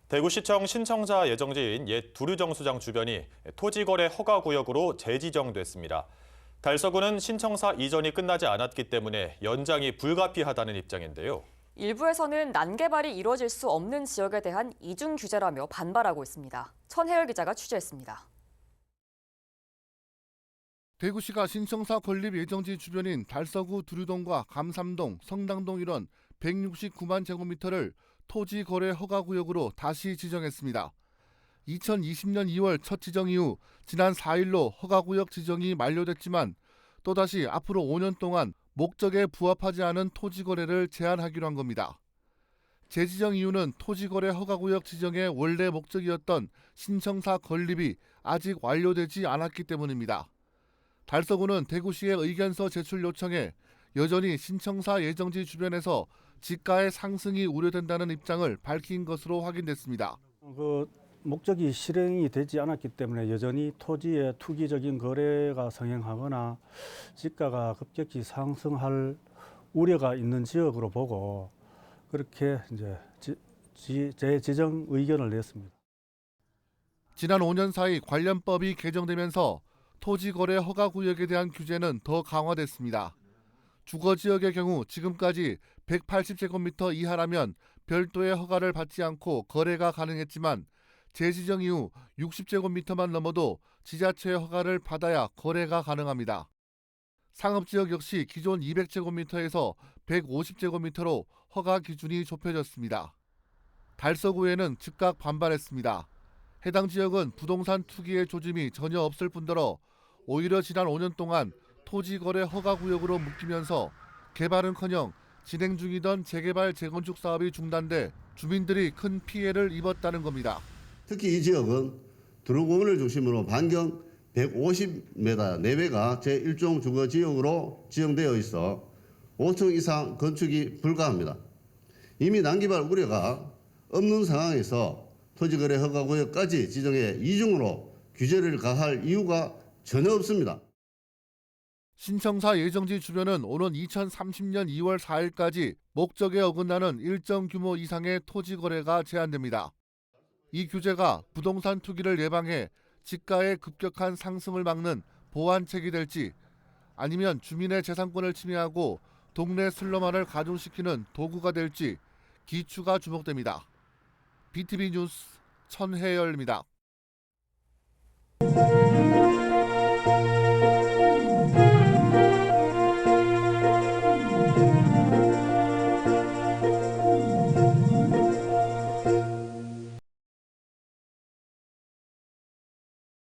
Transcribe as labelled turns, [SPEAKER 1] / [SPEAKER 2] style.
[SPEAKER 1] 대구시청 신청사 예정지인 옛 두류정수장 주변이 토지거래 허가구역으로 재지정됐습니다. 달서구는 신청사 이전이 끝나지 않았기 때문에 연장이 불가피하다는 입장인데요.
[SPEAKER 2] 일부에서는 난개발이 이루어질 수 없는 지역에 대한 이중 규제라며 반발하고 있습니다. 천혜열 기자가 취재했습니다.
[SPEAKER 3] 대구시가 신청사 건립 예정지 주변인 달서구 두류동과 감삼동, 성당동 일원 169만 제곱미터를 토지 거래 허가구역으로 다시 지정했습니다. 2020년 2월 첫 지정 이후 지난 4일로 허가구역 지정이 만료됐지만 또다시 앞으로 5년 동안 목적에 부합하지 않은 토지 거래를 제한하기로 한 겁니다. 재지정 이유는 토지 거래 허가구역 지정의 원래 목적이었던 신청사 건립이 아직 완료되지 않았기 때문입니다. 달서구는 대구시에 의견서 제출 요청에 여전히 신청사 예정지 주변에서 지가의 상승이 우려된다는 입장을 밝힌 것으로 확인됐습니다.
[SPEAKER 4] 목적이 실행이 되지 않았기 때문에 여전히 토지의 투기적인 거래가 성행하거나 지가가 급격히 상승할 우려가 있는 지역으로 보고 그렇게 이제 재지정 의견을 냈습니다.
[SPEAKER 3] 지난 5년 사이 관련법이 개정되면서 토지거래 허가구역에 대한 규제는 더 강화됐습니다. 주거지역의 경우 지금까지 180제곱미터 이하라면 별도의 허가를 받지 않고 거래가 가능했지만 재지정 이후 60제곱미터만 넘어도 지자체의 허가를 받아야 거래가 가능합니다. 상업지역 역시 기존 200제곱미터에서 150제곱미터로 허가 기준이 좁혀졌습니다. 달서구에는 즉각 반발했습니다. 해당 지역은 부동산 투기의 조짐이 전혀 없을 뿐더러 오히려 지난 5년 동안 토지거래 허가구역으로 묶이면서 개발은커녕 진행 중이던 재개발 재건축 사업이 중단돼 주민들이 큰 피해를 입었다는 겁니다.
[SPEAKER 5] 특히 이 지역은 두루공원을 중심으로 반경 150m 내외가 제1종 주거지역으로 지정되어 있어 5층 이상 건축이 불가합니다. 이미 난개발 우려가 없는 상황에서 토지거래 허가구역까지 지정해 이중으로 규제를 가할 이유가 전혀 없습니다.
[SPEAKER 3] 신청사 예정지 주변은 오는 2030년 2월 4일까지 목적에 어긋나는 일정 규모 이상의 토지 거래가 제한됩니다. 이 규제가 부동산 투기를 예방해 지가의 급격한 상승을 막는 보완책이 될지 아니면 주민의 재산권을 침해하고 동네 슬럼화를 가중시키는 도구가 될지 기추가 주목됩니다. BTV 뉴스 천혜열입니다.